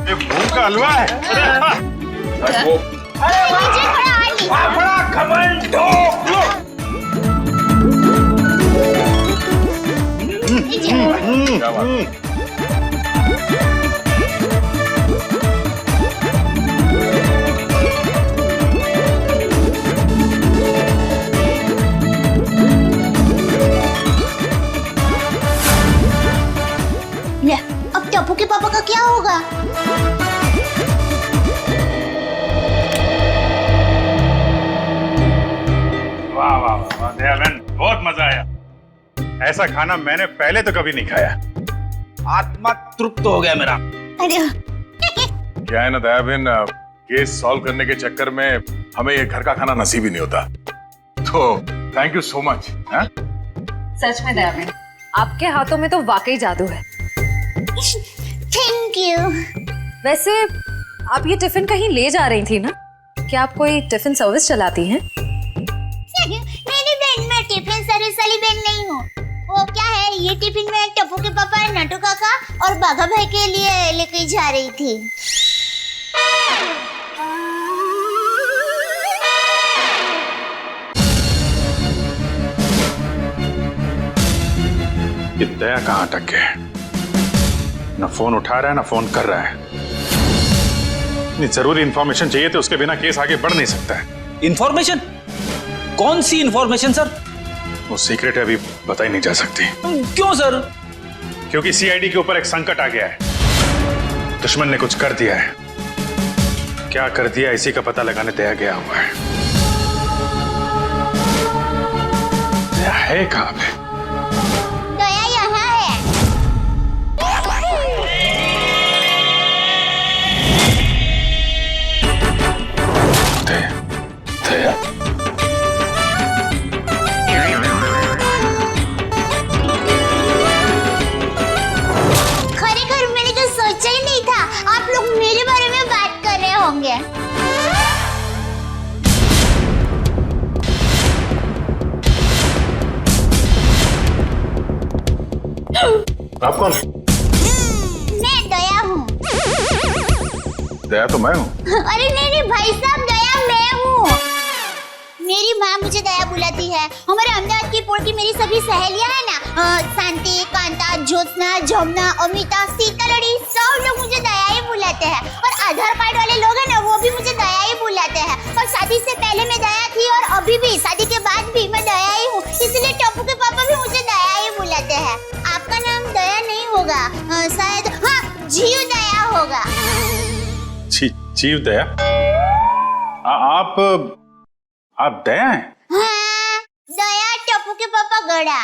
ये मूंग का हलवा है। वो बड़ा घमंडो। क्या बात? अब टप्पू के पापा का क्या होगा? वाह वाह वाह दया बहन, बहुत मजा आया। ऐसा खाना मैंने पहले तो कभी नहीं खाया। आत्मा तृप्त हो गया मेरा। अरे क्या है ना दया बहन, केस सॉल्व करने के चक्कर में हमें ये घर का खाना नसीब ही नहीं होता। तो थैंक यू सो मच। सच में दया बहन, आपके हाथों में तो वाकई जादू है। Thank you. वैसे आप ये टिफिन कहीं ले जा रही थी ना? क्या आप कोई टिफिन सर्विस चलाती हैं? मेरी बहन, मैं टिफिन सर्विस वाली बहन नहीं हूँ। वो क्या है, ये टिफिन मैं टप्पू के पापा, नटू काका और बाघा भाई के लिए लेके जा रही थी। ये दया कहाँ अटक गया? ना फोन उठा रहा है ना फोन कर रहा है। इतनी जरूरी इंफॉर्मेशन चाहिए तो उसके बिना केस आगे बढ़ नहीं सकता है। इंफॉर्मेशन? कौन सी इंफॉर्मेशन सर? वो सीक्रेट है, अभी बताई नहीं जा सकती। क्यों सर? क्योंकि सीआईडी के ऊपर एक संकट आ गया है। दुश्मन ने कुछ कर दिया है। क्या कर दिया इसी का पता लगाने दया गया हुआ है। दया है कहाँ पे? दया यहाँ है। दया, दया। खरेखर मैंने तो सोचा ही नहीं था आप लोग मेरे बारे में बात कर रहे होंगे। आप कौन? मैं दया हूँ। दया तो मैं हूँ। अरे नहीं भाई साहब, दया मैं हूँ। मेरी माँ मुझे दया बुलाती है। हमारे अहमदाबाद की पोर्टी मेरी सभी सहेलियां हैं ना, शांति, कांता, ज्योत्सना, जमुना, अमिता, सीतालड़ी, सब लोग मुझे दया ही बुलाते हैं। और आधार कार्ड वाले लोग हैं ना, वो भी मुझे दया ही बुलाते हैं। और शादी से पहले मैं दया थी और अभी भी, शादी के बाद भी मैं दया ही हूँ। इसलिए टप्पू के पापा भी मुझे दया ही बुलाते हैं। आपका नाम दया नहीं होगा, शायद हाँ जीव दया होगा। जीव दया? आप दया हैं? हाँ, दया टप्पू के पापा गड़ा।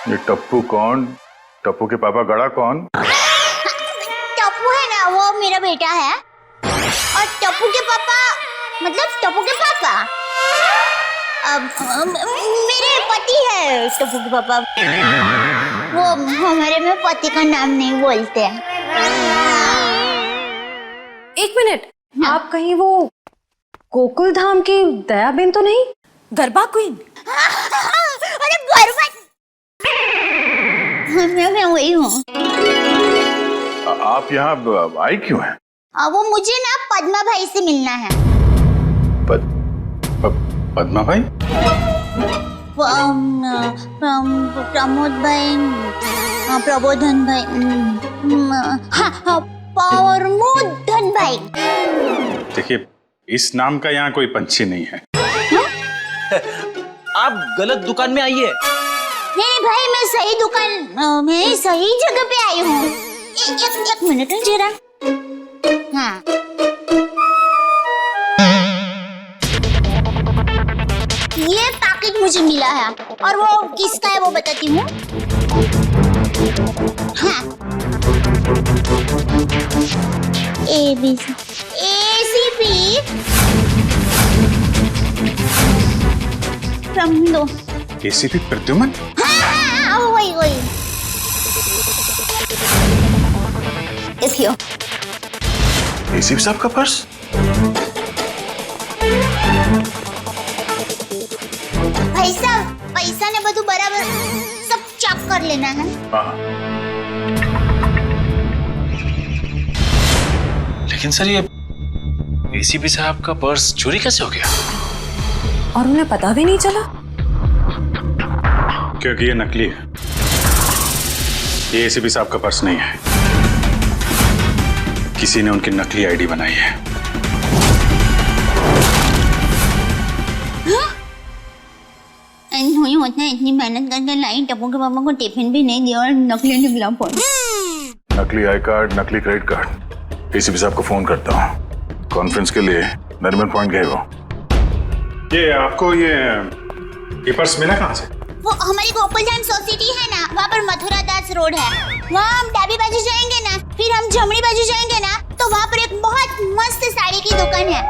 ये टप्पू कौन? टप्पू के पापा गड़ा कौन? टप्पू है ना, वो मेरा बेटा है। और टप्पू के पापा मतलब टप्पू के पापा मेरे पति है। टप्पू के पापा वो हमारे में पति का नाम नहीं बोलते। एक मिनट, आप कहीं वो गोकुल धाम की दया बेन तो नहीं? गरबा क्वीन? अरे गरबा, मैं वही हूँ। आप यहाँ आई क्यों हैं? वो मुझे ना पद्मा भाई से मिलना है। पद्मा भाई? प्रमोद भाई, प्रबोधन भाई, हाँ प्रमोदन भाई। देखिए, इस नाम का यहाँ कोई पंछी नहीं है। आप गलत दुकान में आई है। नहीं भाई, मैं सही दुकान, मैं सही जगह पे आई हूँ। एक मिनट जरा। हाँ, ये पैकेट मुझे मिला है और वो किसका है वो बताती हूँ। हाँ, ACP प्रमोद। ACP प्रद्युमन? हाँ, वही। देखियो। ACP साहब का पर्स? भाई साहब, पैसा ने બધું बराबर सब चेक कर लेना है। लेकिन सर ये एसीपी साहब का पर्स चोरी कैसे हो गया? और उन्हें पता भी नहीं चला? क्योंकि ये नकली है। ये एसीपी साहब का पर्स नहीं है, किसी ने उनकी नकली आईडी बनाई है। नहीं होता है, इतनी मेहनत करके लाई, टप्पू के पापा को टिफिन भी नहीं दिया और नकली निकला फोन। नकली आई कार्ड, नकली क्रेडिट कार्ड। एसीपी साहब को फोन करता हूँ। कॉन्फ्रेंस के लिए नरीमन पॉइंट गए वो। ये आपको ये पर्स मिला कहाँ से? वो हमारी गोकुलधाम सोसाइटी है ना, वहाँ पर मथुरा दास रोड है। वहाँ हम डाबी बाजू जाएंगे ना, फिर हम जमड़ी बाजू जाएंगे ना, तो वहाँ पर एक बहुत मस्त साड़ी की दुकान है।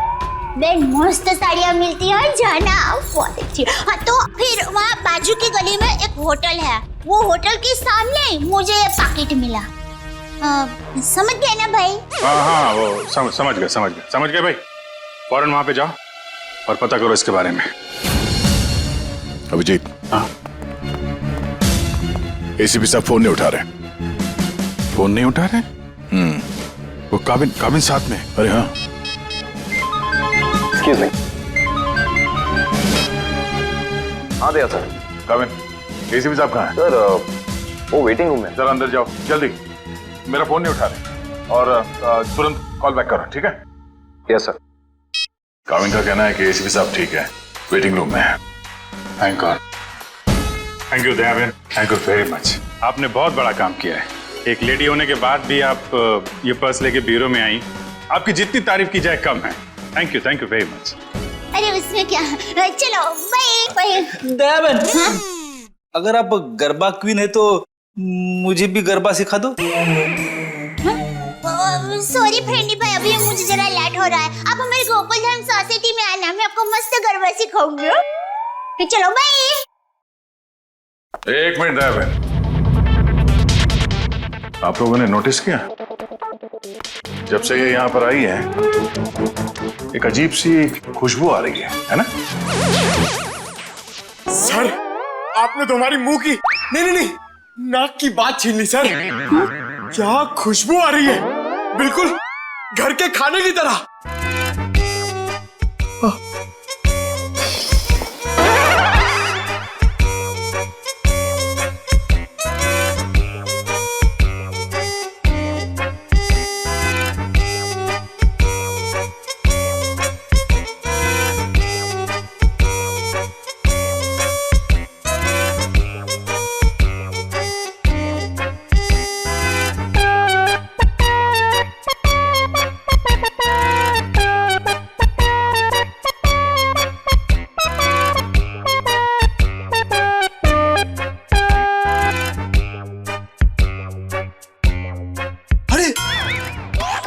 बेन मस्त साड़ियाँ मिलती है, जाना बहुत अच्छी। हाँ, तो फिर वहाँ बाजू की गली में एक होटल है। वो होटल के सामने मुझे पैकेट मिला। समझ गए ना भाई? हाँ, वो समझ गए भाई। फौरन वहाँ पे जाओ और पता करो इसके बारे में। अभिजीत। हाँ, एसीपी साहब फोन नहीं उठा रहे। फोन नहीं उठा रहे? वो काबिन साथ में। अरे हाँ। Excuse me. हाँ दिया सर। काबिन, एसीपी साहब कहाँ हैं? सर वो वेटिंग रूम में। जरा अंदर जाओ जल्दी। मेरा फोन नहीं उठा रहे और तुरंत कॉल बैक करो, ठीक है? Yes sir. काबिन का कहना है कि एसीपी साहब ठीक है, वेटिंग रूम में है। Thank God. Thank you Dayaben, thank you very much. आपने बहुत बड़ा काम किया है। एक लेडी होने के बाद भी आप ये पर्स लेके ब्यूरो में आई। आपकी जितनी तारीफ की जाए कम है। Thank you very much. अरे उसमें क्या, चलो बाय। दयाबेन, अगर आप गरबा क्वीन है तो मुझे भी गरबा सिखा दो। सॉरी फ्रेंडी भाई, अभी मुझे जरा लेट हो रहा है। आप हमारे गोकुलधाम सोसाइटी में आना, मैं आपको मस्त गरबा सिखाऊंगी। फिर चलो बाय। एक मिनट दयाबेन, आप लोगों ने नोटिस किया जब से ये यहाँ पर आई है एक अजीब सी खुशबू आ रही है ना? सर आपने तो हमारी मुंह की नहीं नाक की बात छीन ली सर। क्या खुशबू आ रही है, बिल्कुल घर के खाने की तरह।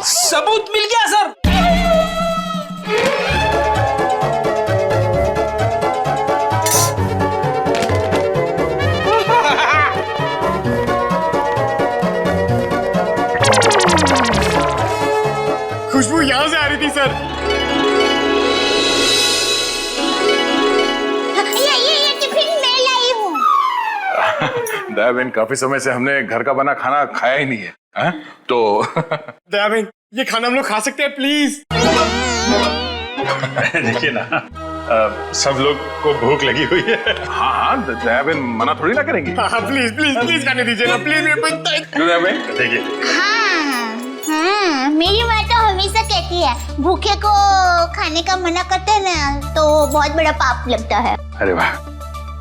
सबूत मिल गया सर। खुशबू यहां से आ रही थी सर। ये टिफिन मैं लाई हूँ। दयाबेन, काफी समय से हमने घर का बना खाना खाया ही नहीं है, है? तो दयाबेन, ये खाना हम लोग खा सकते हैं प्लीज? देखिए ना, सब लोग को भूख लगी हुई है। हाँ, दयाबेन मना थोड़ी ना करेंगी। हाँ प्लीज खाने दीजिए ना प्लीज। दयाबेन देखिए, हाँ, मेरी माँ तो हमेशा कहती है भूखे को खाने का मना करते हैं ना तो बहुत बड़ा पाप लगता है। अरे वाह,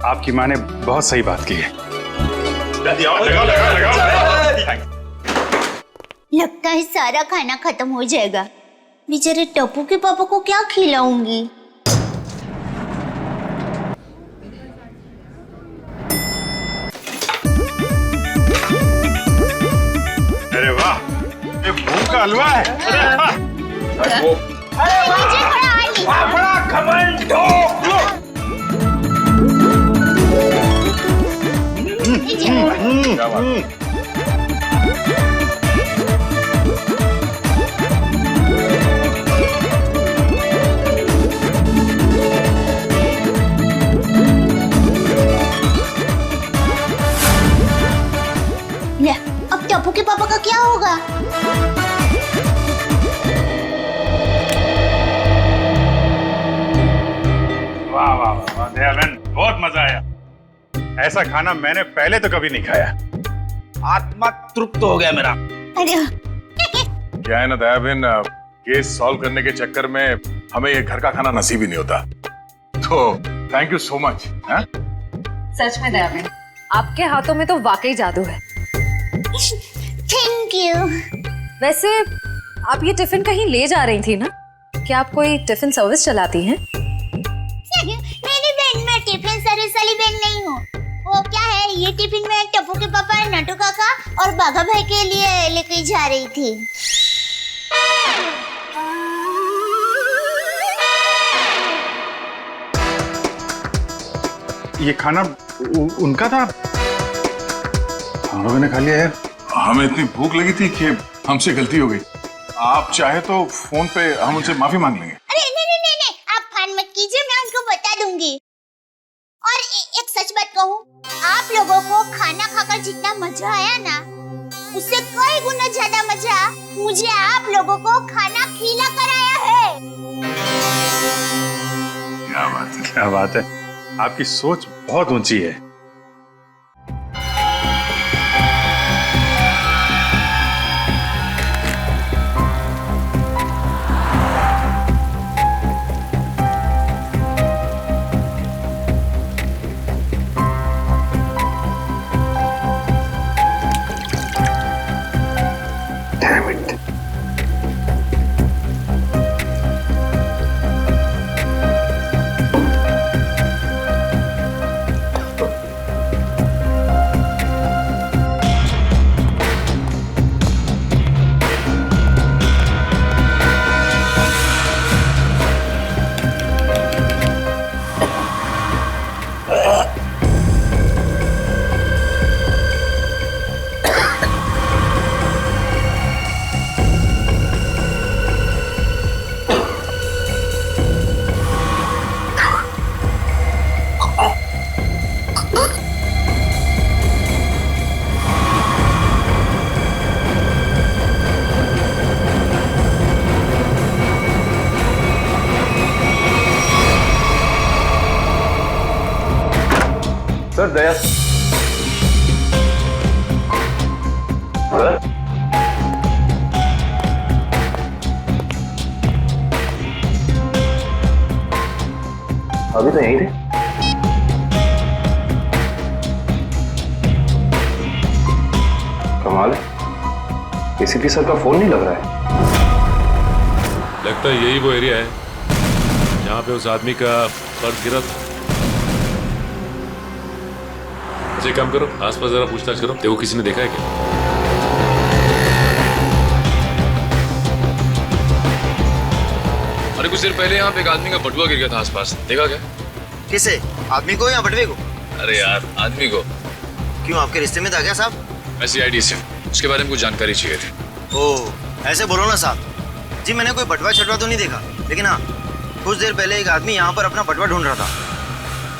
आपकी माँ ने बहुत सही बात की है। लगाओ। लगता है सारा खाना खत्म हो जाएगा। बेचारे टप्पू के पापा को क्या खिलाऊंगी? अरे वाह, ये भूख का हलवा है। मुझे थोड़ा और बड़ा घमंड क्या बात? ले, अब टप्पू के पापा का क्या होगा? वाह वाह वाह दया बहन, बहुत मजा आया। ऐसा खाना मैंने पहले तो कभी नहीं खाया। आत्मा तृप्त हो गया मेरा। अरे क्या है ना दया बहन, केस सॉल्व करने के चक्कर में हमें ये घर का खाना नसीब ही नहीं होता। तो थैंक यू सो मच। सच में दया बहन, आपके हाथों में तो वाकई जादू है। Thank you. वैसे आप ये टिफिन कहीं ले जा रही थी ना? क्या आप कोई टिफिन सर्विस चलाती हैं? मेरी बहन, मैं टिफिन सर्विस वाली बहन नहीं हूँ। वो क्या है, ये टिफिन में टप्पू के पापा, नटू काका और बाघा भाई के लिए लेके जा रही थी। ये खाना उनका था, हम लोगों ने खा लिया यार। हमें इतनी भूख लगी थी कि हमसे गलती हो गई। आप चाहे तो फोन पे हम उनसे माफी मांग लेंगे। अरे नहीं, आप फान मत कीजिए, मैं उनको बता दूंगी। और एक सच बात कहूँ, आप लोगों को खाना खाकर जितना मजा आया ना, उससे कई गुना ज्यादा मजा मुझे आप लोगों को खाना खिला कर आया है। क्या बात है, क्या बात है। आपकी सोच बहुत ऊंची है। सर दया सर, अभी तो यहीं थे। कमाल है, एसीपी सर का फोन नहीं लग रहा है। लगता है यही वो एरिया है जहाँ पे उस आदमी का पर्स गिरा था। अच्छा एक काम करो, आसपास जरा पूछताछ करो, देखो किसी ने देखा है क्या। अरे कुछ देर पहले यहाँ पे एक आदमी का बटुआ गिर गया था आसपास, देखा क्या? किसे? आदमी को या बटवे को? अरे यार आदमी को। क्यों, आपके रिश्ते में था क्या साहब? ऐसी आईडी से उसके बारे में कुछ जानकारी चाहिए थी। ओह, ऐसे बोलो ना साहब जी। मैंने कोई बटवा छटवा तो नहीं देखा, लेकिन हाँ कुछ देर पहले एक आदमी यहाँ पर अपना बटवा ढूंढ रहा था।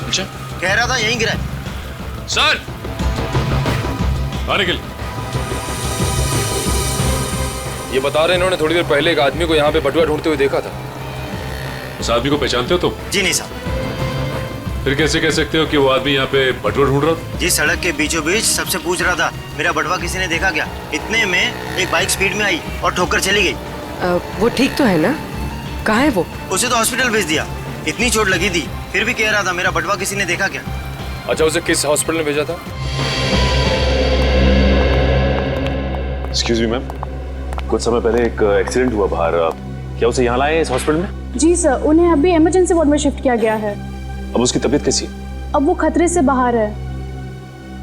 अच्छा, कह रहा था यहीं गिरा है। सर आने के लिए। ये बता रहे इन्होंने थोड़ी देर पहले एक आदमी को यहाँ पे बटुआ ढूंढते हुए देखा था। उस आदमी को पहचानते हो तुम? जी नहीं साहब। फिर कैसे कह सकते हो कि वो आदमी यहाँ पे बटुआ ढूंढ रहा था? जी सड़क के बीचों बीच सबसे पूछ रहा था मेरा बटवा किसी ने देखा क्या। इतने में एक बाइक स्पीड में आई और ठोकर चली गई। वो ठीक तो है ना? कहाँ है वो? उसे तो हॉस्पिटल भेज दिया, इतनी चोट लगी थी, फिर भी कह रहा था मेरा बटवा किसी ने देखा क्या। अच्छा, उसे किस हॉस्पिटल में भेजा था? एक्सक्यूज मी मैम, कुछ समय पहले एक एक्सीडेंट हुआ बाहर, क्या उसे यहाँ लाए इस हॉस्पिटल में? जी सर, उन्हें अभी इमरजेंसी वार्ड में शिफ्ट किया गया है। अब उसकी तबीयत कैसी है? अब वो खतरे से बाहर है।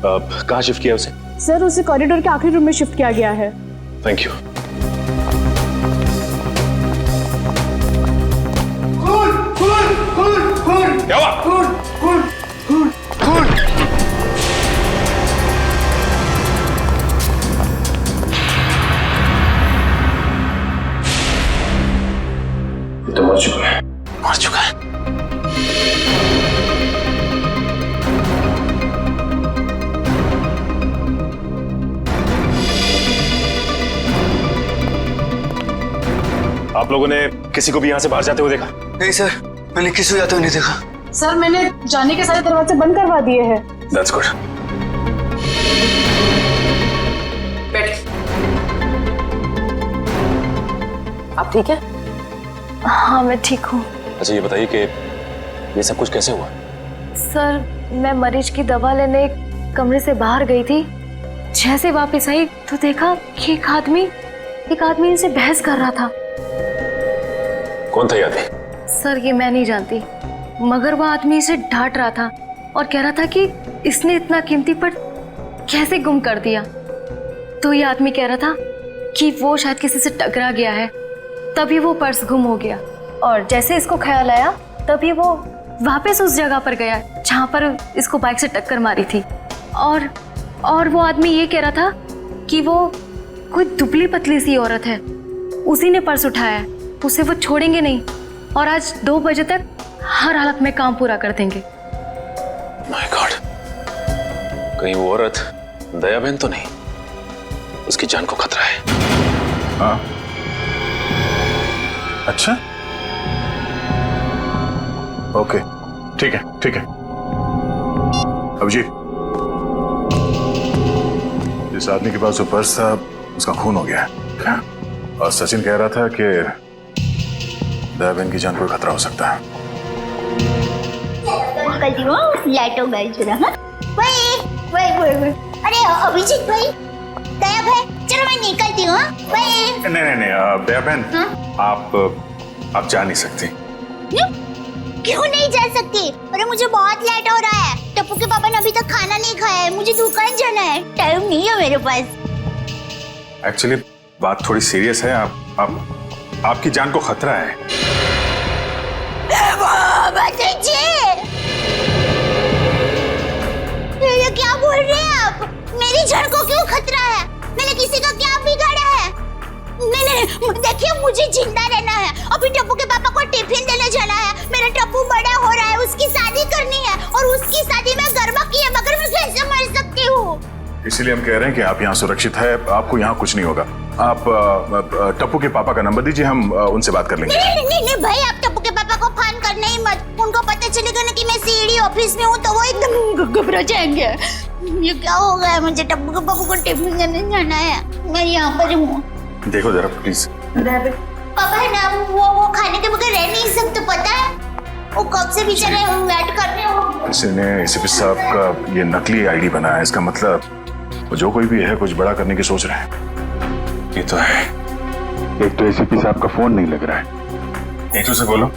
कहाँ शिफ्ट किया उसे? सर, उसे कॉरिडोर के आखिरी रूम में शिफ्ट किया गया है। Thank you. क्या हुआ? ये तो मर चुका है। मर चुका है। आप लोगों ने किसी को भी यहाँ से बाहर जाते हुए देखा? नहीं सर, मैंने किसी को जाते हुए नहीं देखा। सर मैंने जाने के सारे दरवाजे बंद करवा दिए हैं। That's good. आप ठीक है? हाँ मैं ठीक हूँ। अच्छा ये बताइए कि ये सब कुछ कैसे हुआ? सर मैं मरीज की दवा लेने कमरे से बाहर गई थी, जैसे वापस आई तो देखा कि एक आदमी इनसे बहस कर रहा था। कौन था ये आदमी? सर ये मैं नहीं जानती, मगर वो आदमी इसे डांट रहा था और कह रहा था कि इसने इतना कीमती पर्स कैसे गुम कर दिया। तो ये आदमी कह रहा था कि वो शायद किसी से टकरा गया है, तभी वो पर्स गुम हो गया। और जैसे इसको ख्याल आया तभी वो वापस उस जगह पर गया जहाँ पर इसको बाइक से टक्कर मारी थी। और वो आदमी ये कह रहा था कि वो कोई दुबली पतली सी औरत है, उसी ने पर्स उठाया है, उसे वो छोड़ेंगे नहीं और आज 2 बजे तक हर हालत में काम पूरा कर देंगे। माय गॉड, कहीं वो औरत दया बहन तो नहीं? उसकी जान को खतरा है। हाँ अच्छा, ओके ठीक है ठीक है। अभिजीत, जिस आदमी के पास वो पर्स था उसका खून हो गया है क्या? और सचिन कह रहा था कि दया बहन की जान को खतरा हो सकता है। लाइटो गई जरा। वही अरे अभिजीत भाई, दया भाई, चलो मैं निकलती हूँ। नहीं दया बहन, आप जा नहीं सकती। क्यों नहीं जा सकती? अरे मुझे बहुत लेट हो रहा है, टप्पू के पापा ने अभी तक खाना नहीं खाया है, मुझे दुकान जाना है, टाइम नहीं है मेरे पास। एक्चुअली बात थोड़ी सीरियस है, आपकी जान को खतरा है। ये क्या बोल रहे हैं आप? मेरी जान को क्यों खतरा है? मैंने किसी का क्या बिगाड़ा है? नहीं, देखिए मुझे जिंदा रहना है। अभी टप्पू के पापा को टिफिन देने जाना है। मेरा टप्पू बड़ा हो रहा है, उसकी शादी करनी है और उसकी शादी में गरबा की है, मगर मैं कैसे मर सकती हूँ? इसीलिए हम कह रहे हैं कि आप यहाँ सुरक्षित है, आपको यहाँ कुछ नहीं होगा। आप टप्पू के पापा का नंबर दीजिए, हम उनसे बात कर लेंगे। नहीं भाई, आप टप्पू के पापा को फोन करना ही मत। उनको पता चलेगा ना कि मैं सीडी ऑफिस में हूँ तो वो एकदम घबरा जाएंगे। ये क्या हो गया? मुझे टप्पू के पापा को टिफिन देने जाना है, मैं यहाँ पर हूँ। देखो जरा प्लीज। पापा है ना, वो खाने के बगैर रह नहीं सकते, पता है? वो कब से बेचारे वेट कर रहे हो। किसी ने एसीपी साहब का ये नकली आईडी बनाया है, इसका मतलब वो जो कोई भी है कुछ बड़ा करने की सोच रहे हैं। ये तो है। एक तो एसीपी साहब का फोन नहीं लग रहा है। नीचू से बोलो,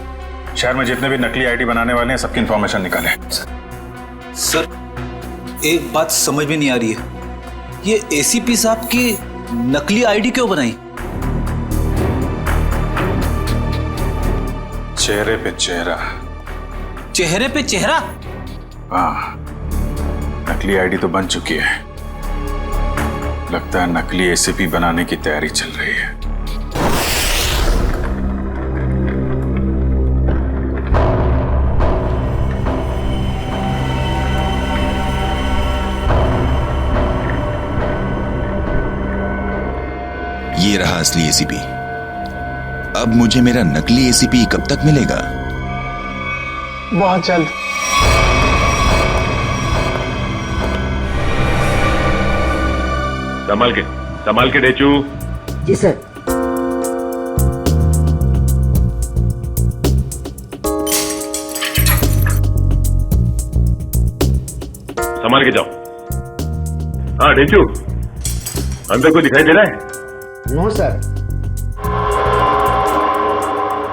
शहर में जितने भी नकली आईडी बनाने वाले हैं सबकी इंफॉर्मेशन निकालें। सर एक बात समझ में नहीं आ रही है, ये एसीपी साहब की नकली आईडी क्यों बनाई? चेहरे पे चेहरा। चेहरे पे चेहरा? हाँ, नकली आईडी तो बन चुकी है, लगता है नकली एसीपी बनाने की तैयारी चल रही है। ये रहा असली एसीपी। अब मुझे मेरा नकली एसीपी कब तक मिलेगा? बहुत जल्द। संभाल के डेचू। जी सर। संभाल के जाओ। हाँ डेचू, अंदर कोई दिखाई दे रहा है? No sir.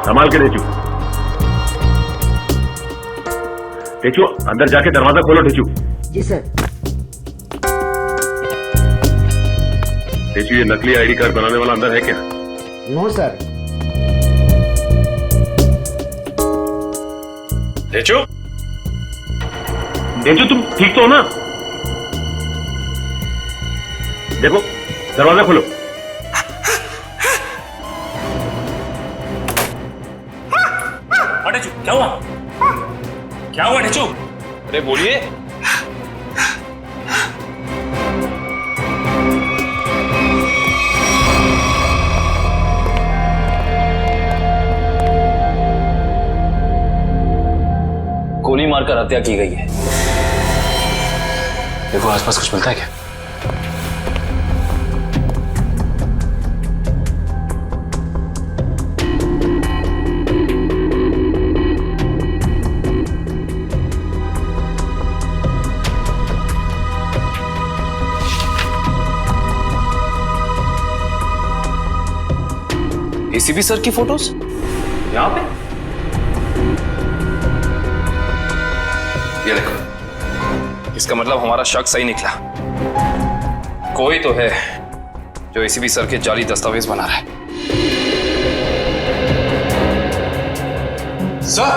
संभाल के डेचू। डेचू अंदर जाके दरवाजा खोलो डेचू। जी सर। डेचू ये नकली आईडी कार्ड बनाने वाला अंदर है क्या? No sir. डेचू, डेचू तुम ठीक तो हो ना? देखो दरवाजा खोलो। डेचू क्या हुआ? क्या हुआ डेचू? अरे बोलिए। गोली मारकर हत्या की गई है। देखो आसपास कुछ मिलता है क्या? एसीपी सर की फोटोज यहां पे? ये देखो, इसका मतलब हमारा शक सही निकला। कोई तो है जो एसीपी सर के जाली दस्तावेज बना रहा है। सर,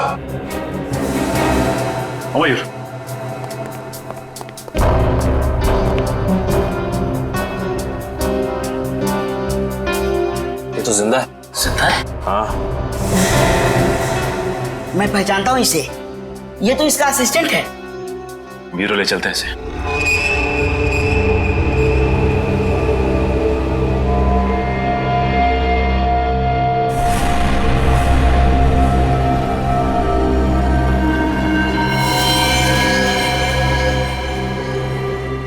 मयूर, ये तो जिंदा है। जिंदा है? हाँ। मैं पहचानता हूँ इसे, ये तो इसका असिस्टेंट है। ब्यूरो ले चलते हैं इसे।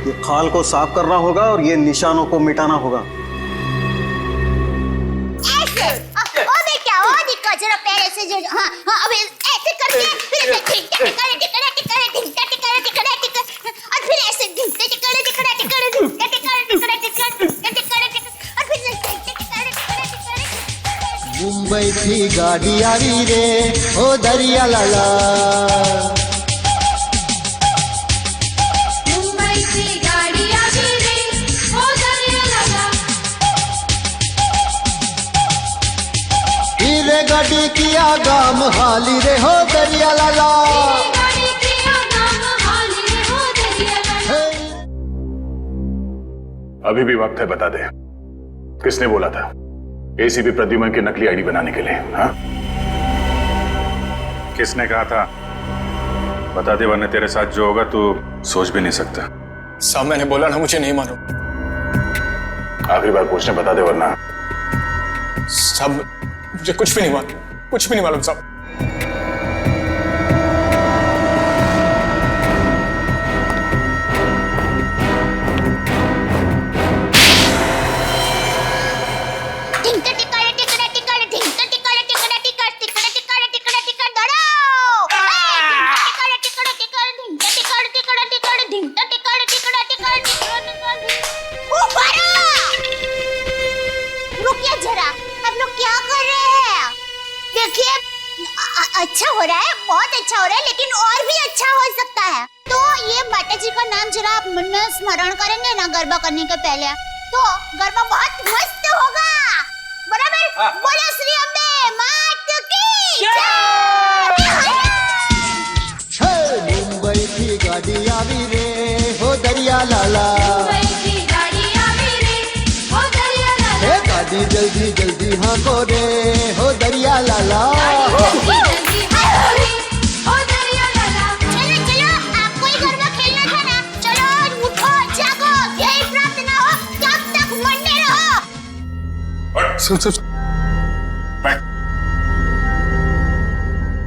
ये खाल को साफ करना होगा और ये निशानों को मिटाना होगा। ऐसे ओ बेटा, ओ देखो जरा पैर ऐसे जो, हाँ हाँ, अब ऐसे करके फिर ऐसे टिकड़ा टिकड़ा टिकड़ा टिकड़ा टिकड़ा टिकड़ा टिकड़ा टिकड़ा, और फिर ऐसे टिकड़ा टिकड़ा टिकड़ा टिकड़ा टिकड़ा टिकड़ा टिकड़ा टिकड़ा टिकड़ा, और फिर टिकड़ा टिकड़ा टिकड़ा। मुंबई की गाड़ी आ रही रे, ओ दरिया लाला। मुंबई की गाड़ी आ गई रे, ओ दरिया लाला। हीरे गाड़ी की आगाम हाली रे, हो दरिया लाला। गाड़ी की आगाम हाली रे, ओ दरिया लाला। अभी भी वक्त है, बता दे किसने बोला था एसीपी प्रद्युमन की नकली आईडी बनाने के लिए? हाँ, किसने कहा था? बता दे, वरना तेरे साथ जो होगा तू सोच भी नहीं सकता। साहब मैंने बोला ना, मुझे नहीं मालूम। आखिरी बार पूछने, बता दे वरना। साहब मुझे कुछ भी नहीं मालूम, कुछ भी नहीं मालूम साहब। टिकड़ा टिकड़ा टिकड़ा टिकड़ा टिकड़ा टिकड़ा टिकड़ा टिकड़ा टिकड़ा टिकड़ा टिकड़ा टिकड़ा दौड़ो। टिकड़ा टिकड़ा टिकड़ा टिकड़ा टिकड़ा टिकड़ा टिकड़ा टिकड़ा टिकड़ा टिकड़ा टिकड़ा। ओ बारा, रुकिए जरा, आप लोग क्या कर रहे हैं? देखिए, अच्छा हो रहा है, बहुत अच्छा हो रहा है, लेकिन और भी अच्छा हो सकता है। तो ये माता जी का नाम जरा आप मन में स्मरण करेंगे ना गरबा करने के पहले, तो गरबा बहुत मस्त होगा। बराबर? बोलो श्री अम्बे मात की जय। मुंबई की गाड़ी आ रही रे, हो दरिया लाला। मुंबई की गाड़ी आ गई रे, ओ दरिया लाला। हे गाड़ी जल्दी जल्दी हाँको रे, हो दरिया लाला। जल्दी जल्दी हाँ रे, ओ दरिया लाला। चलो चलो, आपको ही गरबा खेलना था ना, चलो उठो जागो, ध्येय प्राप्त ना हो तब तक मंडे रहो। सुन बैठ।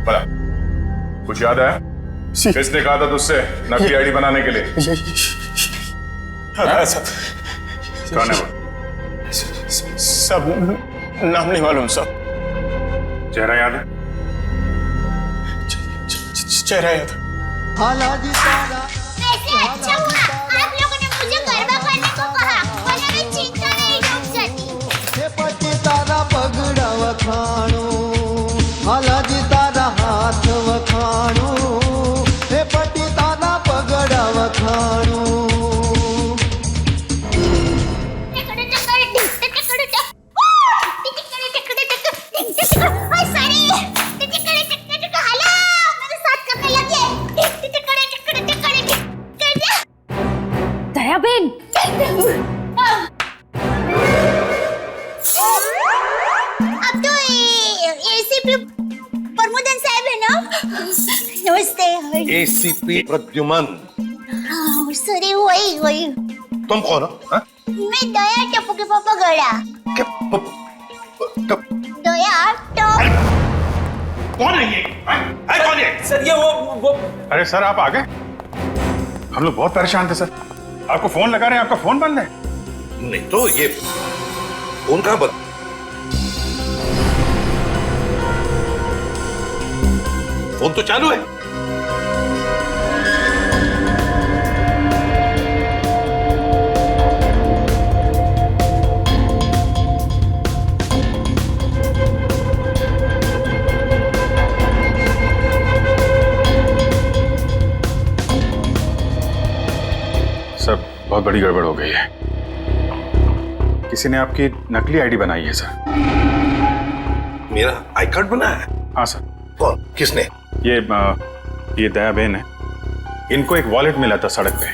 बोला, कुछ याद है? किसने कहा था तुझसे नकली आईडी बनाने के लिए? कौन है वो? सब नाम नहीं मालूम साहब। चेहरा याद है? चेहरा याद। हालाजी तारा वैसे अच्छा हुआ आप लोगों ने मुझे गरबा करने को कहा, वरना मैं चिंता में डूब जाती। हे पटी तारा पगड़ा वखाणो, हालाजी तारा हाथ वखाणो। हे पटी तारा पगड़ा वखाणो। दयाबेन, अब तो एसीपी प्रमोदन साहब है ना? नमस्ते। एसीपी प्रद्युमन। सॉरी, वही। तुम कौन हो? हाँ? मैं दया टप्पू के पापा गड़ा। क्या दया टप। कौन है ये? कौन है? सर ये वो अरे सर आप आ गए? हम लोग बहुत परेशान थे सर। आपको फोन लगा रहे हैं, आपका फोन बंद है। नहीं तो ये फोन कहाँ बंद? फोन तो चालू है। सर बहुत बड़ी गड़बड़ हो गई है। किसी ने आपकी नकली आईडी बनाई है सर। मेरा आई कार्ड बना है? हाँ सर। कौन? किसने? ये दया बहन है। इनको एक वॉलेट मिला था सड़क पे,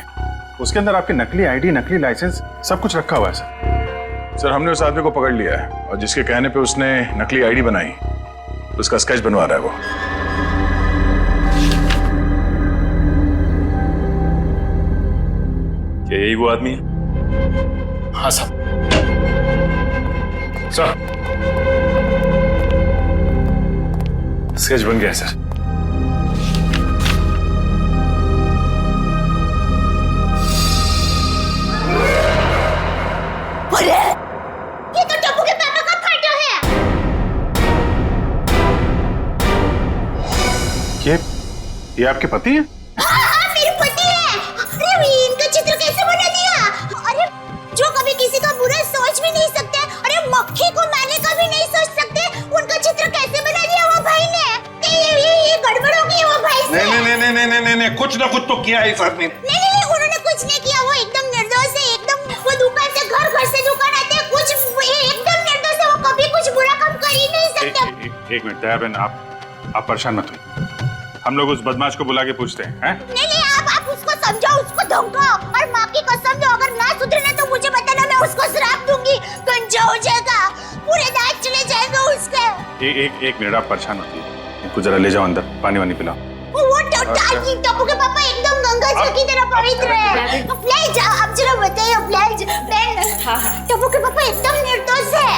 उसके अंदर आपकी नकली आईडी, नकली लाइसेंस सब कुछ रखा हुआ है सर। सर हमने उस आदमी को पकड़ लिया है और जिसके कहने पे उसने नकली आईडी बनाई उसका स्केच बनवा रहा है वो। क्या यही वो आदमी है? हाँ सर। सर स्केच बन गया सर। अरे ये तो टप्पू के पापा का फोटो है। ये आपके पति हैं? हाँ, मेरे पति है। अरे इनका चित्र कैसे बना दिया? अरे जो कभी किसी का बुरा सोच भी नहीं सकते, अरे मक्खी को मारने का भी नहीं सोच सकते, उनका चित्र कैसे बना दिया वो भाई ने? ये गड़बड़ हो गई वो भाई से। नहीं, कुछ ना कुछ तो किया है इस आदमी ने। नहीं, उन्होंने कुछ नहीं किया। वो एकदम निर्दोष है, एकदम। वो दुकान से घर से दुकान आते हैं, कुछ एकदम निर्दोष है। वो कभी कुछ बुरा काम कर ही नहीं सकते। एक मिनट दया बहन, आप परेशान मत होइए। हम लोग उस बदमाश को बुला के पूछते हैं। नहीं, आप उसको समझाओ, उसको धमकाओ और माँ की कसम दो, अगर ना सुधरे ना तो मुझे बताना, मैं उसको श्राप दूंगी। गंजा हो जाएगा, पूरे दांत चले जाएंगे उसके। एक मिनट आप परेशान मत होइए। इनको जरा ले जाओ अंदर, पानी वानी पिलाओ। वो टप्पू के पापा एकदम गंगा जल की तरह पवित्र है। ले जाओ, आप जरा बताइए बहन। टप्पू के पापा एकदम निर्दोष है।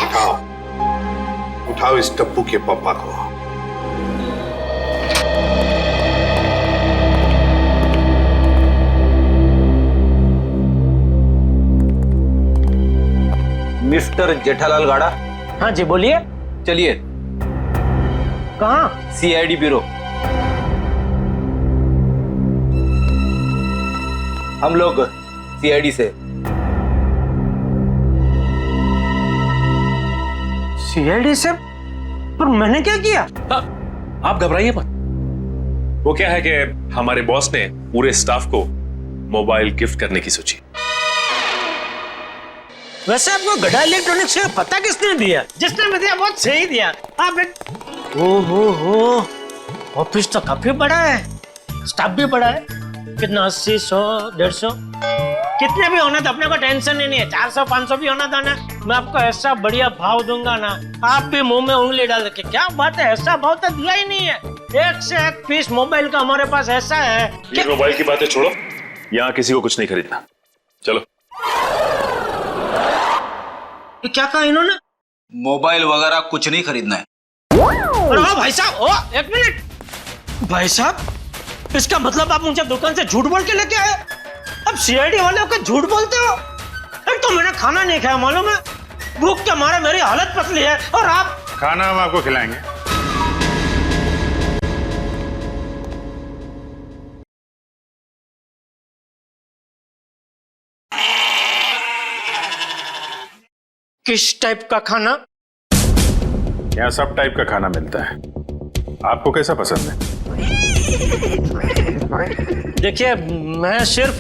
उठाओ इस टप्पू के पापा को। मिस्टर जेठालाल गाड़ा। हाँ जी बोलिए। चलिए। कहाँ? CID bureau. हम लोग सीआईडी से। सीआईडी से? पर मैंने क्या किया? आप घबराइए मत। वो क्या है कि हमारे बॉस ने पूरे स्टाफ को मोबाइल गिफ्ट करने की सोची। वैसे आपको गड़ा इलेक्ट्रॉनिक्स से पता किसने दिया? जिसने भी दिया बहुत सही दिया। आप हो ऑफिस तो काफी बड़ा है, स्टाफ भी बड़ा है। कितना 80, 100, 150 कितने भी होना था, अपने को टेंशन ही नहीं है। 400, 500 भी होना था ना, मैं आपको ऐसा बढ़िया भाव दूंगा ना, आप भी मुंह में उंगली डाल रखे। क्या बात है, ऐसा भाव तो दिया ही नहीं है। एक से एक पीस मोबाइल का हमारे पास ऐसा है। ये मोबाइल की बातें छोड़ो, यहाँ किसी को कुछ नहीं खरीदना। चलो। क्या कहा इन्होंने? मोबाइल वगैरह कुछ नहीं खरीदना है। अरे भाई साहब, एक मिनट। भाई साहब, इसका मतलब आप मुझे दुकान से झूठ बोल के लेके आए? अब सीआईडी वाले होकर झूठ बोलते हो? एक तो मैंने खाना नहीं खाया, मालूम है? भूख के मारे मेरी हालत पतली है, और आप? खाना हम आपको खिलाएंगे। किस टाइप का खाना? यहाँ सब टाइप का खाना मिलता है, आपको कैसा पसंद है? देखिए, मैं सिर्फ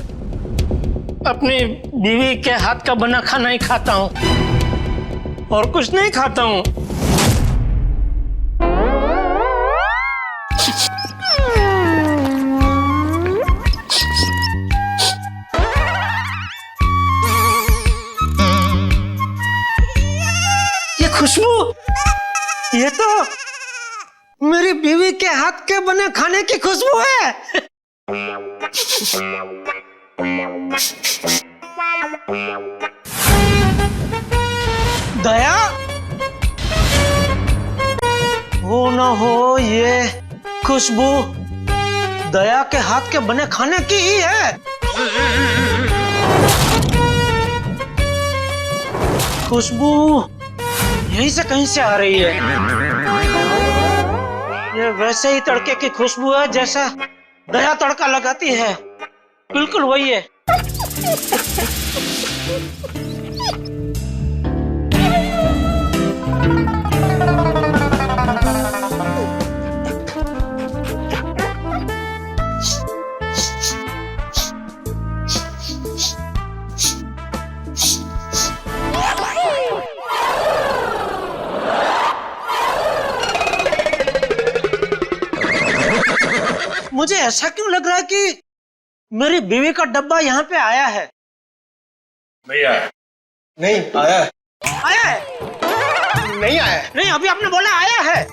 अपनी बीवी के हाथ का बना खाना ही खाता हूँ और कुछ नहीं खाता हूँ। ये खुशबू, ये तो मेरी बीवी के हाथ के बने खाने की खुशबू है। दया, हो ना हो ये खुशबू दया के हाथ के बने खाने की ही है। खुशबू यहीं से कहीं से आ रही है। ये वैसे ही तड़के की खुशबू है जैसा दया तड़का लगाती है, बिल्कुल वही है। मुझे ऐसा क्यों लग रहा है कि मेरी बीवी का डब्बा यहाँ पे आया है? नहीं आया। नहीं आया है। आया है? नहीं आया है। नहीं, अभी आपने बोला आया है।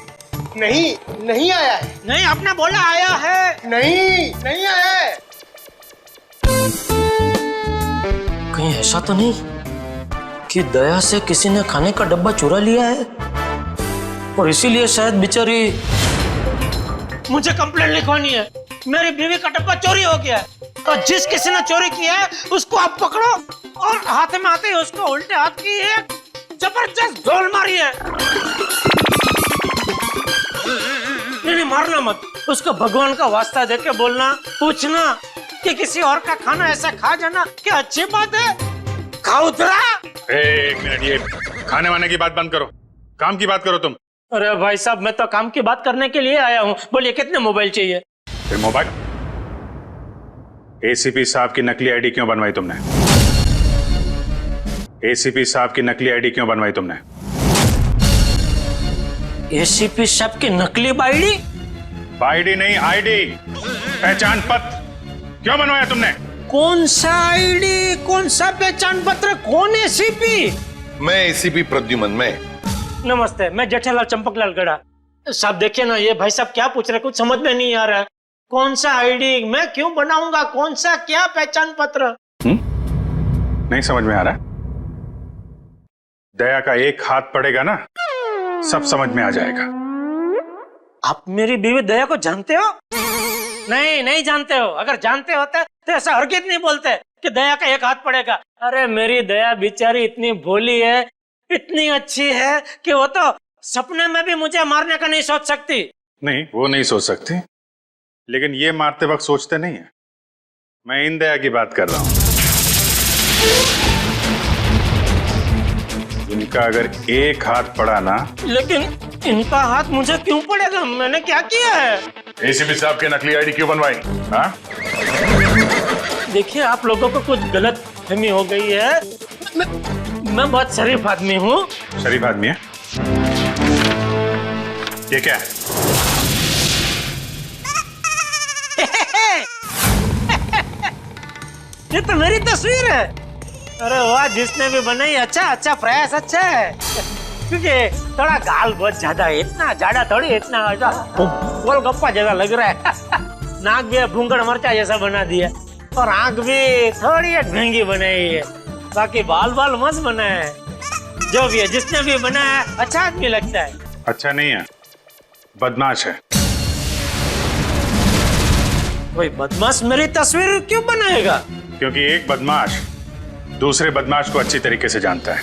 नहीं, नहीं आया है। नहीं, आपने बोला आया है। नहीं, नहीं आया है। कहीं ऐसा तो नहीं कि दया से किसी ने खाने का डब्बा चुरा लिया है और इसीलिए शायद बेचारी मुझे कंप्लेंट लिखवानी है। मेरी बीवी का डब्बा चोरी हो गया है और जिस किसी ने चोरी किया है उसको आप पकड़ो और हाथ में आते ही उसको उल्टे हाथ की एक जबरदस्त ढोल मारी है। नहीं, मारना मत, उसको भगवान का वास्ता देके बोलना, पूछना कि किसी और का खाना ऐसा खा जाना क्या अच्छी बात है? खाउतरा। एक मिनट, ये खाने वाने की बात बंद करो, काम की बात करो तुम। अरे भाई साहब, मैं तो काम की बात करने के लिए आया हूँ। बोलिए कितने मोबाइल चाहिए? फिर मोबाइल? एसीपी साहब की नकली आईडी क्यों बनवाई तुमने? एसीपी साहब की नकली आईडी क्यों बनवाई तुमने? एसीपी साहब की नकली आईडी? आईडी नहीं, आईडी, पहचान पत्र क्यों बनवाया तुमने? कौन सा आईडी, कौन सा पहचान पत्र, कौन एसीपी? मैं एसीपी प्रद्युमन। मैं नमस्ते, मैं जेठालाल चंपकलाल गड़ा। साहब देखिए ना, ये भाई साहब क्या पूछ रहे, कुछ समझ में नहीं आ रहा है। कौन सा आईडी मैं क्यों बनाऊंगा, कौन सा क्या पहचान पत्र? नहीं समझ में आ रहा? दया का एक हाथ पड़ेगा ना, सब समझ में आ जाएगा। आप मेरी बीवी दया को जानते हो? नहीं, नहीं जानते हो। अगर जानते होते तो ऐसा हरगिज़ नहीं बोलते कि दया का एक हाथ पड़ेगा। अरे मेरी दया बेचारी इतनी भोली है, इतनी अच्छी है कि वो तो सपने में भी मुझे मारने का नहीं सोच सकती। नहीं, वो नहीं सोच सकती, लेकिन ये मारते वक्त सोचते नहीं है। मैं इन दया की बात कर रहा हूं। इनका अगर एक हाथ पड़ा ना। लेकिन इनका हाथ मुझे क्यों पड़ेगा? मैंने क्या किया है? एसीपी साहब की नकली आईडी क्यों बनवाई? हाँ? देखिए, आप लोगों को कुछ गलत फहमी हो गई है। मैं बहुत शरीफ आदमी हूँ। शरीफ आदमी है? ये क्या है? ये तो मेरी तस्वीर है। अरे वाह, जिसने भी बनाई अच्छा प्रयास, अच्छा है। क्योंकि थोड़ा गाल बहुत ज्यादा है, इतना ज्यादा थोड़ी, इतना गोलगप्पा जैसा लग रहा है। नाक भी भूंगड़ मरचा जैसा बना दिया और आंख भी थोड़ी महंगी बनाई है। बाकी बाल मस्त बना है। जो भी है, जिसने भी बनाया है, अच्छा आदमी लगता है। अच्छा नहीं है, बदमाश है। कोई बदमाश मेरी तस्वीर क्यों बनाएगा? क्योंकि एक बदमाश दूसरे बदमाश को अच्छी तरीके से जानता है।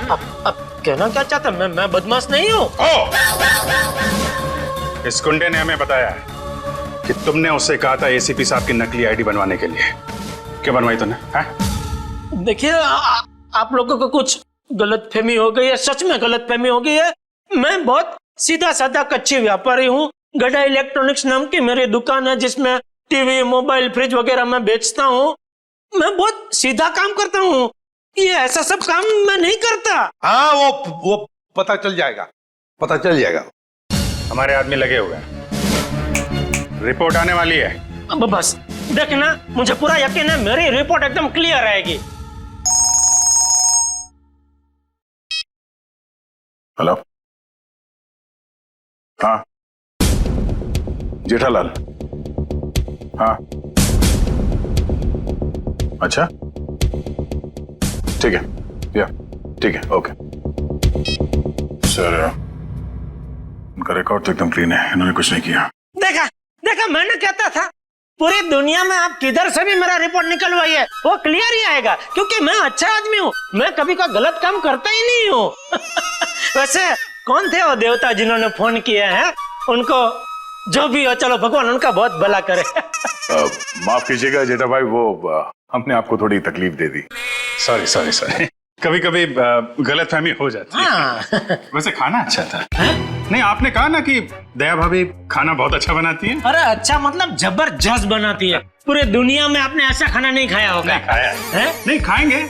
अब कहना क्या चाहता? मैं बदमाश नहीं हूँ। इस गुंडे ने हमें बताया है कि तुमने उससे कहा था एसीपी साहब की नकली आईडी बनवाने के लिए। क्यों बनवाई तुमने? देखिए, आप लोगों को कुछ गलतफहमी हो गई है, सच में गलतफहमी हो गई है। मैं बहुत सीधा साधा कच्ची व्यापारी हूँ। गड़ा इलेक्ट्रॉनिक्स नाम की मेरी दुकान है जिसमें टीवी, मोबाइल, फ्रिज वगैरह मैं बेचता हूँ। मैं बहुत सीधा काम करता हूँ, ये ऐसा सब काम मैं नहीं करता। हाँ, वो पता चल जाएगा, पता चल जाएगा। हमारे आदमी लगे हुए हैं, रिपोर्ट आने वाली है। अब बस देखना, मुझे पूरा यकीन है मेरी रिपोर्ट एकदम क्लियर आएगी। हेलो, हाँ जेठालाल, हाँ अच्छा ठीक है, या ठीक है, ओके सर। उनका रिकॉर्ड तो एकदम क्लीन है, इन्होंने कुछ नहीं किया। देखा देखा, मैंने कहता था पूरी दुनिया में आप किधर से भी मेरा रिपोर्ट निकलवाइए वो क्लियर ही आएगा, क्योंकि मैं अच्छा आदमी हूँ, मैं कभी कोई गलत काम करता ही नहीं हूँ। वैसे कौन थे वो देवता जिन्होंने फोन किया है? उनको जो भी हो, चलो भगवान उनका बहुत भला करे। माफ कीजिएगा जेठा भाई, वो हमने आपको थोड़ी तकलीफ दे दी। सॉरी सॉरी सॉरी, कभी कभी गलतफहमी हो जाती है। वैसे खाना अच्छा था। नहीं, आपने कहा ना कि दया भाभी खाना बहुत अच्छा बनाती है। अरे अच्छा मतलब जबरदस्त बनाती है, पूरे दुनिया में आपने ऐसा खाना नहीं खाया होगा। नहीं खाया है? नहीं खाएंगे,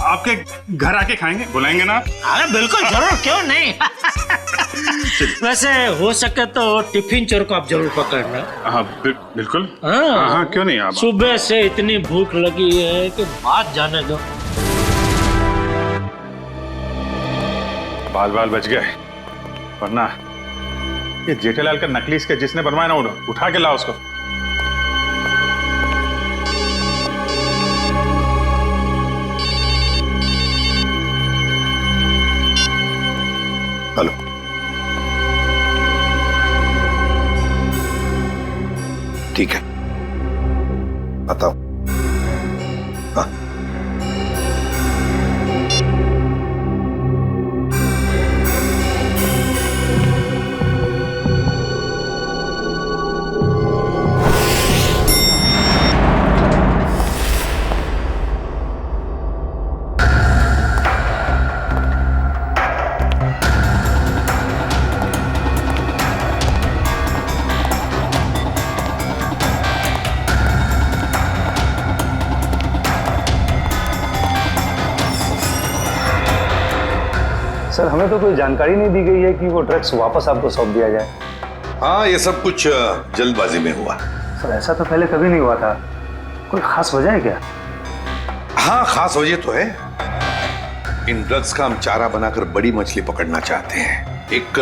आपके घर आके खाएंगे, बुलाएंगे ना? अरे बिल्कुल जरूर, क्यों नहीं। वैसे हो सके तो टिफिन चोर को आप जरूर पकड़ना। हाँ बिल्कुल। हाँ क्यों नहीं। आप सुबह से इतनी भूख लगी है कि बात जाने दो। बाल बाल बच गए, वरना ये जेठालाल का नकली इसके जिसने बनवाया ना, उठा के लाओ उसको। हेलो, ठीक है, बताओ। हाँ, सर, हमें तो कोई जानकारी नहीं दी गई है कि वो ड्रग्स वापस आपको सौंप दिया जाए। हाँ, ये सब कुछ जल्दबाजी में हुआ। सर, ऐसा तो पहले कभी नहीं हुआ था, कोई खास वजह है क्या? हाँ, खास वजह तो है। इन ड्रग्स का हम चारा बनाकर बड़ी मछली पकड़ना चाहते हैं। एक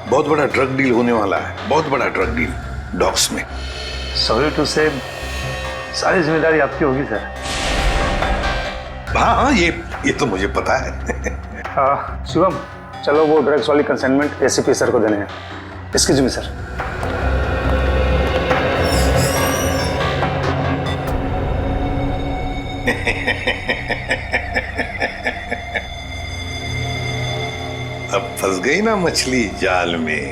बहुत बड़ा ड्रग डील होने वाला है, बहुत बड़ा ड्रग डील डॉग्स में। सॉरी टू से, सारी जिम्मेदारी आपकी होगी सर। हाँ हाँ, ये तो मुझे पता है। शिवम, चलो वो ड्रग्स वाली कंसाइनमेंट एसीपी सर को देने हैं। Excuse me sir. अब फंस गई ना मछली जाल में।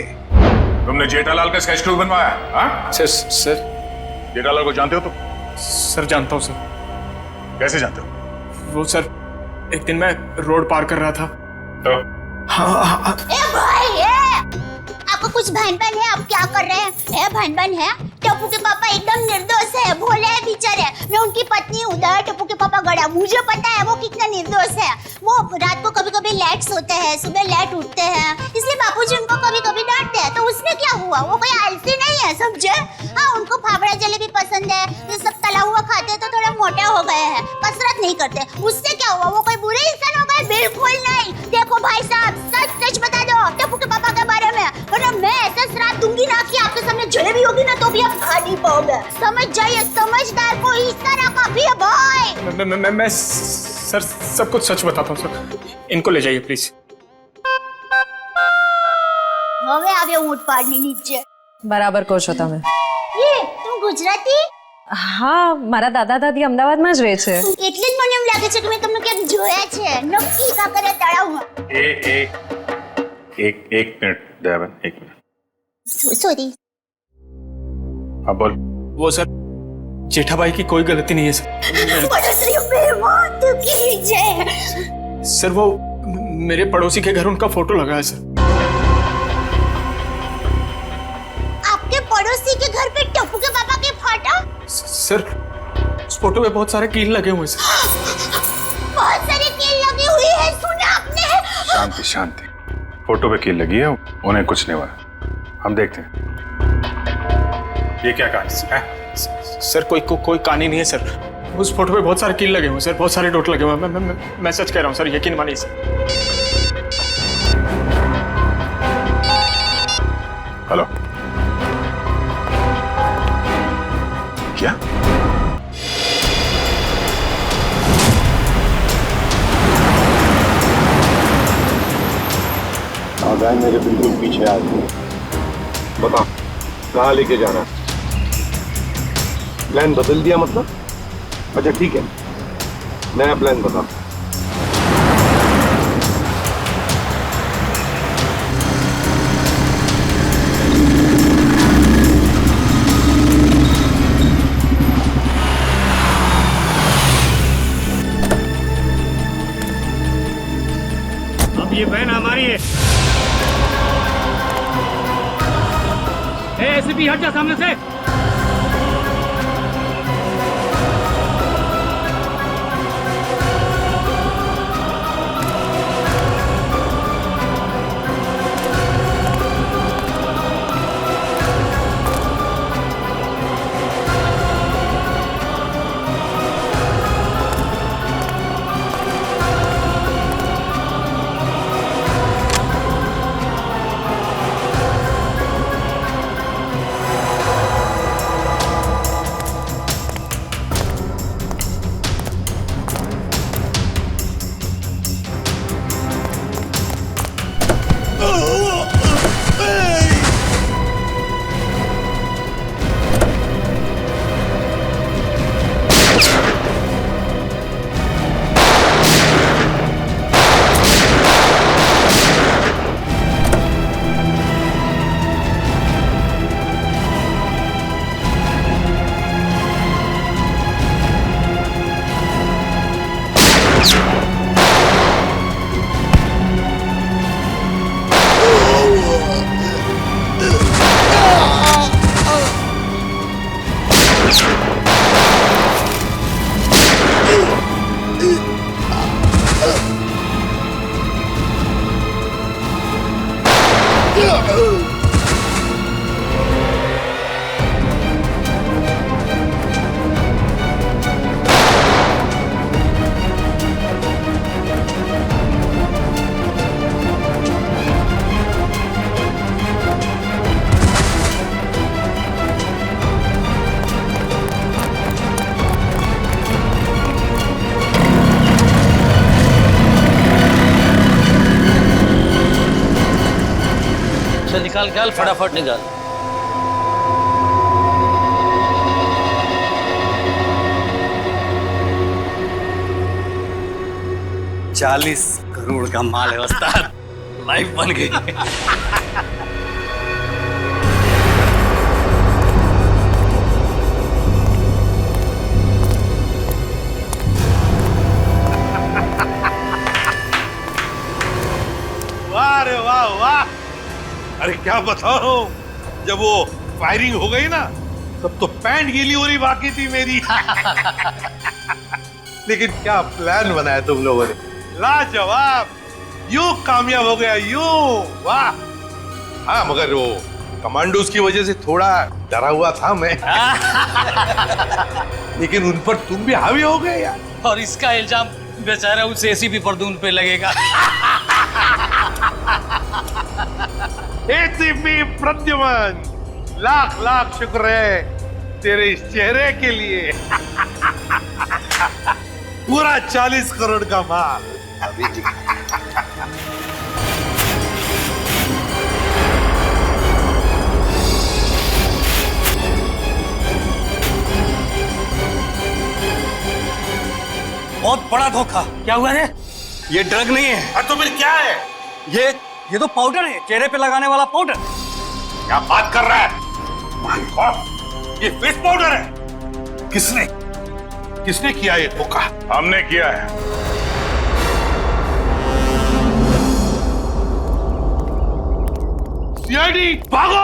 तुमने जेठालाल का स्केच क्यों बनवाया? हाँ सर जेठालाल को जानते हो तुम? सर जानता हूँ सर। कैसे जानते हो? वो सर, एक दिन मैं रोड पार कर रहा था तो हाँ। ए भाई, आपको कुछ भन-भन है? आप क्या कर रहे हैं? भन-भन है? टप्पू के पापा एकदम निर्दोष है, भोले है बेचारे। मैं उनकी पत्नी हूँ, टप्पू के पापा गड़ा। मुझे पता है वो कितना निर्दोष है। वो रात को कभी-कभी लेट सोते हैं, सुबह लेट उठते हैं, इसलिए बापूजी उनको कभी-कभी डांटते हैं। तो उसमें क्या हुआ? वो कोई आलसी नहीं है, समझे? हाँ, उनको फाफड़ा जलेबी पसंद है, ये सब तला हुआ खाते तो थोड़ा मोटा हो गए हैं, कसरत नहीं करते। उससे क्या हुआ? वो कोई बुरे इंसान हो गए? बिल्कुल नहीं। देखो भाई साहब, सच बता दो टप्पू के पापा के बारे में, वरना मैं ऐसा श्राप दूंगी ना कि आपके सामने जलेबी होगी ना तो भी आप खा नहीं पाओगे। समझ जाइए, समझदार को इस तरह का भी है भाई। मैं सर सब कुछ सच बताता हूँ सर। इनको ले जाइए प्लीज। હવે આવ્યો ઊંટ પાડની નીચે। બરાબર કહો છો તમે। ये तुम गुजराती? હા, મારા દાદા દાદી અમદાવાદમાં જ રહે છે। એટલે જ મને એમ લાગે છે કે મેં તમને ક્યાંક જોયા છે। નક્કી કાંકરિયા તળાવમાં। एक मिनट दयाबेन, एक मिनट। सॉरी। हाँ बोल। वो सर, जेठा भाई की कोई गलती नहीं है सर। पड़ोसियों पे मौत कीजिए। सर वो मेरे पड़ोसी के घर उनका फोटो लगा है सर। आपके पड़ोसी के घर पे टप्पू के पापा के फोटो? सर, उस फोटो पे बहुत सारे कील लगे हुए हैं सर। बहुत सारी कील लगी हुई है, सुना आपने? शांति शांति, फोटो पे कील लगी है, उन्हें कुछ नहीं हुआ। हम देखते हैं ये क्या कहानी है। सर कोई कहानी नहीं है सर। उस फोटो पे बहुत सारे कील लगे हुए हैं सर, बहुत सारे डॉट लगे हुए हैं। मैं सच कह रहा हूँ सर, यकीन मानिए सर। हेलो, क्या? वैन मेरे बिल्कुल पीछे आ गई। बता कहाँ लेके जाना? प्लान बदल दिया मतलब? अच्छा ठीक है, नया प्लान बता। अब ये वैन हमारी है। एसीपी हट जा सामने से। निकाल निकाल फटाफट निकाल। $40 करोड़ का माल है उस्ताद, लाइफ बन गई। वाह रे वाह वाह। अरे क्या बताओ, जब वो फायरिंग हो गई ना तब तो पैंट गीली होनी बाकी थी मेरी। लेकिन क्या प्लान बनाया तुम लोगों ने, लाजवाब। यूं कामयाब हो गया यूं, वाह। हाँ मगर वो कमांडोज की वजह से थोड़ा डरा हुआ था मैं। लेकिन उन पर तुम भी हावी हो गए यार। और इसका इल्जाम बेचारा उस एसीपी परदून पे लगेगा। एसीपी प्रद्युमन, लाख लाख शुक्र है तेरे इस चेहरे के लिए। पूरा 40 करोड़ का माल। अभी बहुत बड़ा धोखा। क्या हुआ है? ये ड्रग नहीं है। तो फिर क्या है? ये तो पाउडर है, चेहरे पे लगाने वाला पाउडर। क्या बात कर रहा है? माय गॉड, ये फेस पाउडर है। किसने किया ये धोखा? हमने किया है। सीआईडी भागो।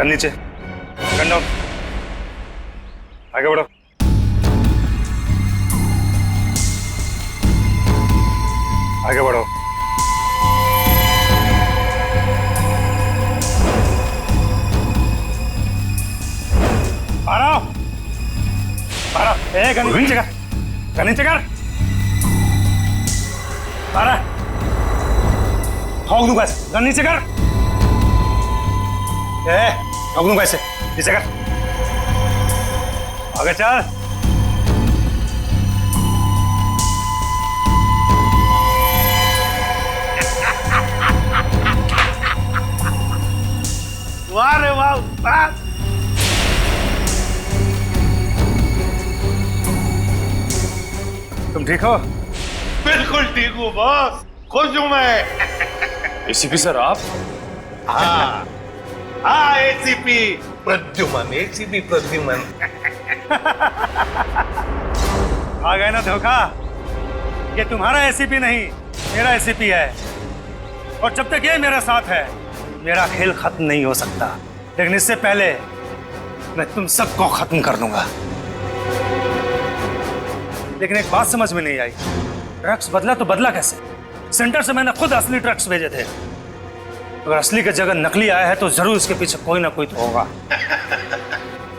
गन नीचे, गन डाउन, आगे बढ़ो। आगे बढ़ो। ए, गन नीचे कर, गन नीचे कर। ठोक दूंगा ऐसे, गन नीचे कर। ठोक दूंगा ऐसे, नीचे कर। आगे चल। वाह रे वाह, वाह। तुम ठीक हो? बिल्कुल ठीक हूँ बॉस, खुश हूँ मैं। एसीपी सर आप? हाँ हाँ, एसीपी प्रद्युमन, एसीपी प्रद्युमन। आ गए ना धोखा। ये तुम्हारा एसीपी नहीं, मेरा एसीपी है, और जब तक ये मेरे साथ है मेरा खेल खत्म नहीं हो सकता। लेकिन इससे पहले मैं तुम सबको खत्म कर दूंगा। लेकिन एक बात समझ में नहीं आई, ड्रग्स बदला तो बदला कैसे? सेंटर से मैंने खुद असली ड्रग्स भेजे थे। अगर असली की जगह नकली आया है तो जरूर इसके पीछे कोई ना कोई तो होगा।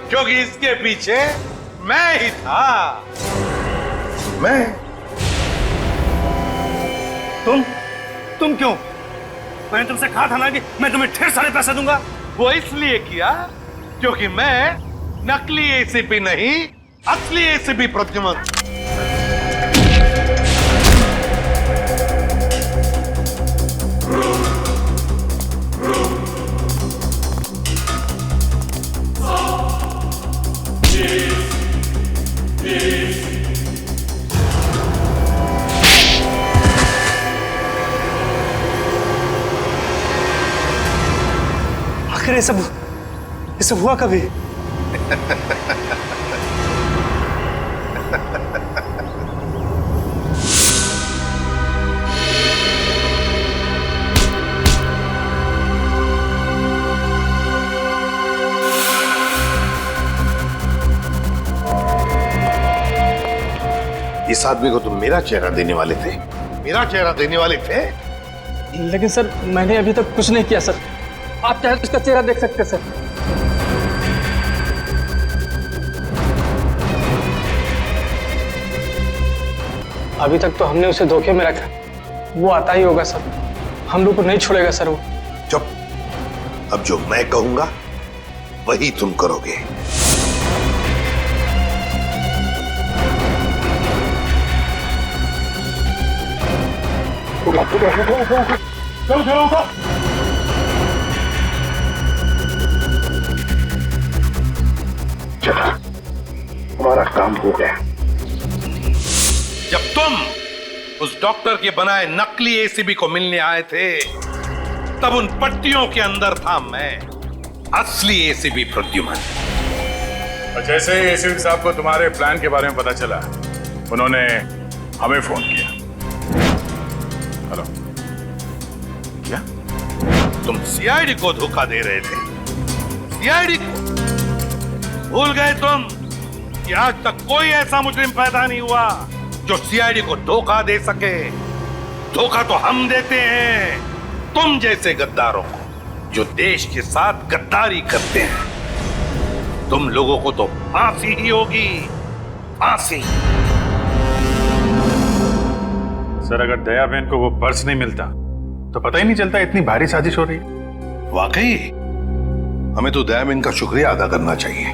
क्योंकि इसके पीछे मैं ही था। मैं? तुम क्यों? मैंने तुमसे कहा था ना कि मैं तुम्हें ढेर सारे पैसे दूंगा। वो इसलिए किया क्योंकि मैं नकली एसीपी नहीं, असली एसीपी प्रद्युमन। आखिर ये सब हुआ कभी? इस आदमी को तुम मेरा चेहरा देने वाले थे? मेरा चेहरा देने वाले थे? लेकिन सर मैंने अभी तक कुछ नहीं किया सर। आप चाहे तो उसका चेहरा देख सकते सर। अभी तक तो हमने उसे धोखे में रखा, वो आता ही होगा सर। हम लोग को नहीं छोड़ेगा सर वो। चुप। अब जो मैं कहूंगा वही तुम करोगे। चलो, हमारा काम हो गया। जब तुम उस डॉक्टर के बनाए नकली एसीबी को मिलने आए थे, तब उन पट्टियों के अंदर था मैं, असली एसीबी प्रद्युमन। और जैसे ही एसीपी साहब को तुम्हारे प्लान के बारे में पता चला, उन्होंने हमें फोन किया। हेलो, क्या तुम सीआईडी को धोखा दे रहे थे? सीआईडी को भूल गए तुम कि आज तक कोई ऐसा मुजरिम पैदा नहीं हुआ जो सीआईडी को धोखा दे सके। धोखा तो हम देते हैं तुम जैसे गद्दारों को, जो देश के साथ गद्दारी करते हैं। तुम लोगों को तो फांसी ही होगी, फांसी। सर, अगर दया बहन को वो पर्स नहीं मिलता तो पता ही नहीं चलता इतनी भारी साजिश हो रही है। वाकई हमें तो दया बहन का शुक्रिया अदा करना चाहिए।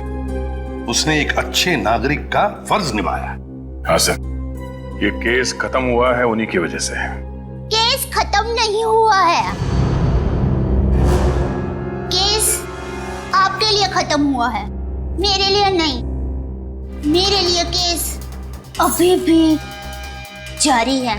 उसने एक अच्छे नागरिक का फर्ज निभाया। हाँ सर, ये केस खत्म हुआ है उन्हीं की वजह से। केस खत्म नहीं हुआ है, केस आपके लिए खत्म हुआ है, मेरे लिए नहीं। मेरे लिए केस अभी भी जारी है।